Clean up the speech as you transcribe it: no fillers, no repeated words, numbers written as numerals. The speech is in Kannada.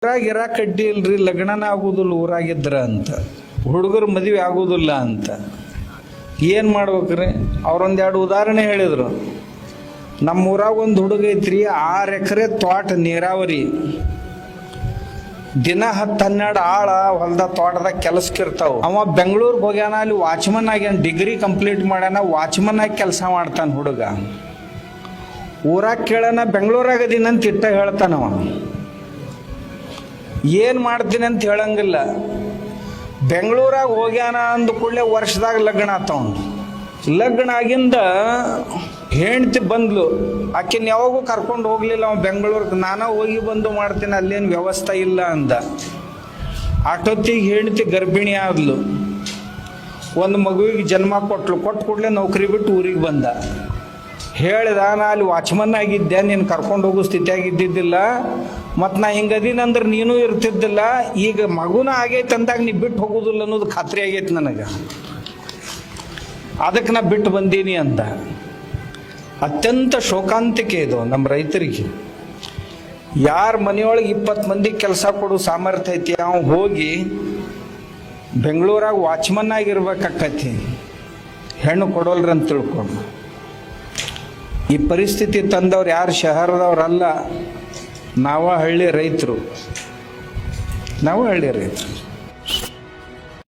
ಊರಾಗ ಇರಾಕ ಅಡ್ಡಿ ಇಲ್ರಿ, ಲಗ್ನನ ಆಗುದಿಲ್ಲ ಊರಾಗಿದ್ರ ಅಂತ, ಹುಡುಗರು ಮದುವೆ ಆಗುದಿಲ್ಲ ಅಂತ. ಏನು ಮಾಡ್ಬೇಕ್ರಿ? ಅವ್ರೊಂದೆರಡು ಉದಾಹರಣೆ ಹೇಳಿದರು. ನಮ್ಮ ಊರಾಗ ಒಂದು ಹುಡುಗ ಐತ್ರಿ, 6 ಎಕರೆ ತೋಟ ನೀರಾವರಿ, ದಿನ 10-12 ಆಳ ಹೊಲ್ದ ತೋಟದಾಗ ಕೆಲಸಕ್ಕಿರ್ತಾವ. ಅವ ಬೆಂಗಳೂರಿಗೆ ಹೋಗ್ಯಾನ, ಅಲ್ಲಿ ವಾಚ್ಮನ್ ಆಗ್ಯಾನ, ಡಿಗ್ರಿ ಕಂಪ್ಲೀಟ್ ಮಾಡ್ಯಾನ, ವಾಚ್ಮನ್ ಆಗಿ ಕೆಲಸ ಮಾಡ್ತಾನ ಹುಡುಗ. ಊರಾಗ ಕೇಳನ ಬೆಂಗಳೂರಾಗ ಅದೀನಂತ ಇಟ್ಟ ಹೇಳ್ತಾನವ. ಏನು ಮಾಡ್ತೀನಿ ಅಂತ ಹೇಳಂಗಿಲ್ಲ. ಬೆಂಗಳೂರಾಗ ಹೋಗ್ಯಾನ ಅಂದ ಕೂಡಲೇ ವರ್ಷದಾಗ ಲಗ್ನ ಆತವ. ಲಗ್ನ ಆಗಿಂದ ಹೆಂಡ್ತಿ ಬಂದ್ಲು, ಆಕಿನ ಯಾವಾಗೂ ಕರ್ಕೊಂಡು ಹೋಗ್ಲಿಲ್ಲ ಅವ ಬೆಂಗಳೂರಿಗೆ. ನಾನು ಹೋಗಿ ಬಂದು ಮಾಡ್ತೀನಿ, ಅಲ್ಲೇನು ವ್ಯವಸ್ಥೆ ಇಲ್ಲ ಅಂದ. ಅಷ್ಟೊತ್ತಿಗೆ ಹೆಂಡ್ತಿ ಗರ್ಭಿಣಿ ಆದ್ಲು, ಒಂದು ಮಗುವಿಗೆ ಜನ್ಮ ಕೊಟ್ಟು ಕೂಡಲೇ ನೌಕರಿ ಬಿಟ್ಟು ಊರಿಗೆ ಬಂದ. ಹೇಳಿದ, ನಾ ಅಲ್ಲಿ ವಾಚ್ಮನ್ ಆಗಿದ್ದೆ, ನೀನು ಕರ್ಕೊಂಡು ಹೋಗೋ ಸ್ಥಿತಿಯಾಗಿದ್ದಿದ್ದಿಲ್ಲ, ಮತ್ತು ನಾ ಹಿಂಗದೀನಂದ್ರೆ ನೀನು ಇರ್ತಿದ್ದಿಲ್ಲ, ಈಗ ಮಗುನ ಆಗೈತೆ ಅಂದಾಗ ನೀ ಬಿಟ್ಟು ಹೋಗೋದಿಲ್ಲ ಅನ್ನೋದು ಖಾತ್ರಿ ಆಗೈತೆ ನನಗೆ, ಅದಕ್ಕೆ ನಾ ಬಿಟ್ಟು ಬಂದೀನಿ ಅಂತ. ಅತ್ಯಂತ ಶೋಕಾಂತಿಕೆ ಇದು ನಮ್ಮ ರೈತರಿಗೆ. ಯಾರ ಮನೆಯೊಳಗೆ 20 ಮಂದಿಗೆ ಕೆಲಸ ಕೊಡೋ ಸಾಮರ್ಥ್ಯ ಐತಿ, ಅವ ಹೋಗಿ ಬೆಂಗಳೂರಾಗ ವಾಚ್ಮನ್ ಆಗಿರ್ಬೇಕಾಕತಿ, ಹೆಣ್ಣು ಕೊಡೋಲ್ರಂತ ತಿಳ್ಕೊಂಡು. ಈ ಪರಿಸ್ಥಿತಿ ತಂದವ್ರು ಯಾರು ಶಹರದವ್ರಲ್ಲ, ನಾವು ಹಳ್ಳಿ ರೈತರು.